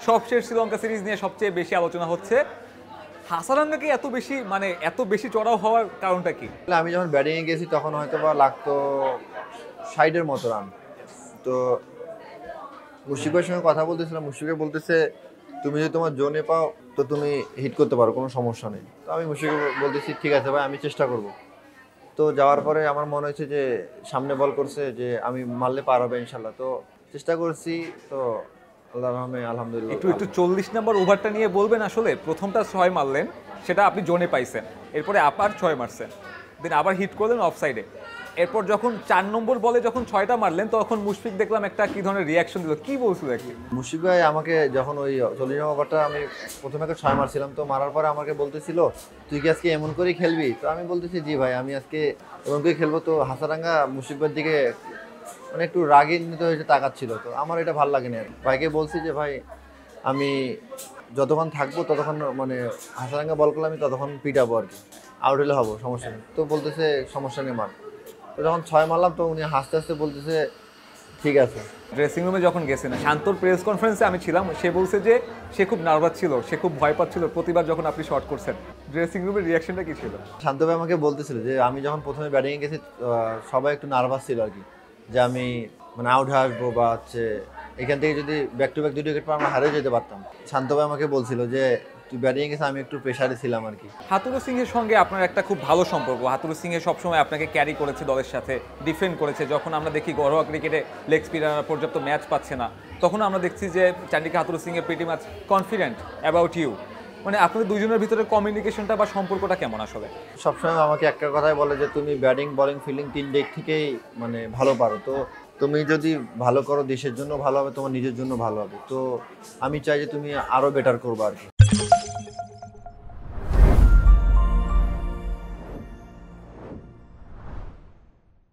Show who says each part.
Speaker 1: সবশেষ শ্রীলঙ্কা সিরিজ নিয়ে সবচেয়ে বেশি আলোচনা হচ্ছে। হাসারাঙ্গাকে এত বেশি চড়াও হওয়ার কারণটা কি?
Speaker 2: আমি যখন ব্যাটিংয়ে গেছি তখন হয়তো বা লাগতো 60-এর মতো রান। তো মুশফিকের সঙ্গে কথা বলতেছিলাম, মুশফিকে বলতেছে তুমি যদি তোমার জোনে পাও তো তুমি হিট করতে পারো, কোনো সমস্যা নেই। তো আমি মুশফিকে বলতেছি ঠিক আছে ভাই, আমি চেষ্টা করব। তো যাওয়ার পরে আমার মনে হয়েছে যে সামনে বল করছে যে আমি মারলে পার হবে ইনশাল্লাহ। তো চেষ্টা করছি, তো আল্লাহর রহমে আলহামদুলিল্লাহ।
Speaker 1: একটু 40 নম্বর ওভারটা নিয়ে বলবেন। আসলে প্রথমটা 6 মারলেন, সেটা আপনি জোনে পাইছেন, এরপরে আবার 6 মারছেন, দেন আবার হিট করলেন অফ সাইডে। এরপর যখন 4 নম্বর বলে যখন 6টা মারলেন তখন মুশফিক দেখলাম একটা কি ধরনের রিয়াকশন দিল, কি বলছিল দেখি?
Speaker 2: মুশফিক ভাই আমাকে যখন ওই 40 ওভারটা আমি প্রথমে একটা 6 মারছিলাম, তো মারার পরে আমাকে বলতেছিল তুই কি আজকে এমন করেই খেলবি? তো আমি বলতেছি জি ভাই, আমি আজকে এমন করেই খেলবো। তো হাসারাঙ্গা মুশফিক ভাইয়ের দিকে মানে একটু রাগিন্বিত হয়েছে তাকাচ্ছিল, তো আমার এটা ভালো লাগেনি আর কি। ভাইকে বলছি যে ভাই আমি যতক্ষণ থাকবো ততক্ষণ মানে হাসারাঙ্গা বল করলে আমি ততক্ষণ পিটাবো আর কি, আউট হলে হবো, সমস্যা নেই। তো বলতেছে সমস্যা নেই মার। তো যখন 6 মারলাম তো উনি হাসতে হাসতে বলতেছে ঠিক আছে।
Speaker 1: ড্রেসিং রুমে যখন গেছে না, শান্তর প্রেস কনফারেন্সে আমি ছিলাম, সে বলছে যে সে খুব নার্ভাস ছিল, সে খুব ভয় পাচ্ছিল প্রতিবার যখন আপনি শট করছেন। ড্রেসিং রুমের রিয়াকশনটা কি ছিল?
Speaker 2: শান্ত ভাই আমাকে বলতেছিল যে আমি যখন প্রথমে ব্যাটিংয়ে গেছি সবাই একটু নার্ভাস ছিল আর কি, যে আমি মানে আউট হয়ে আসবো বা হচ্ছে এখান থেকে যদি ব্যাক টু ব্যাক 2 উইকেট পর আমরা হারিয়ে যেতে পারতাম। শান্ত ভাই আমাকে বলছিল যে তুই ব্যাটিংয়ে গেছে, আমি একটু প্রেশারে ছিলাম আর কি।
Speaker 1: হাতুরু সিংহের সঙ্গে আপনার একটা খুব ভালো সম্পর্ক। হাতুরু সিংহে সবসময় আপনাকে ক্যারি করেছে, দলের সাথে ডিফেন্ড করেছে। যখন আমরা দেখি ঘরোয়া ক্রিকেটে লেগ স্পিনাররা পর্যাপ্ত ম্যাচ পাচ্ছে না, তখন আমরা দেখছি যে Chandika Hathurusinghe pretty much confident about you. মানে আপনাদের দুইজনের ভিতরে কমিউনিকেশনটা বা সম্পর্কটা কেমন আসলে?
Speaker 2: সবসময় আমাকে একটা কথাই বলে যে তুমি ব্যাটিং বোলিং ফিল্ডিং 3 দিক থেকেই মানে ভালো পারো। তো তুমি যদি ভালো করো দেশের জন্য ভালো হবে, তোমার নিজের জন্য ভালো হবে। তো আমি চাই যে তুমি আরও বেটার করবে আর কি।